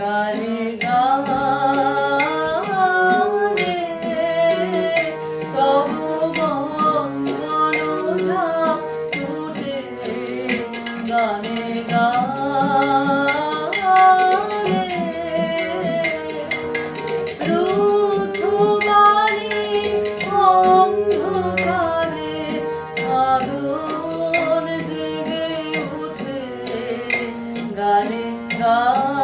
গানে গানে তবু বন্দন ঝাঁপ টুটে গানে গানে রুদ্ধ বাণী অন্ধকারে আগুন জেগে উঠে গানে গানে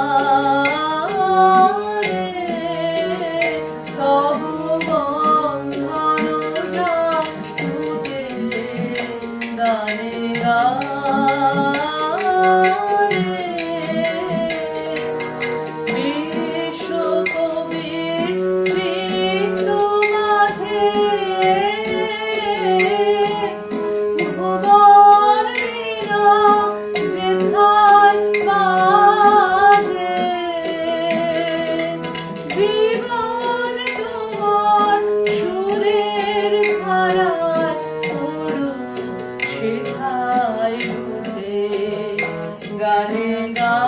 তবু বন্ধন ঝাঁপ টুটে গানে গানে বিশ্বকবির চিত্ত মাঝে ভুবন বীণা যেথায় বাজে জীবন তোমার সুরের ধারায় সেথায় উঠে গানে গানে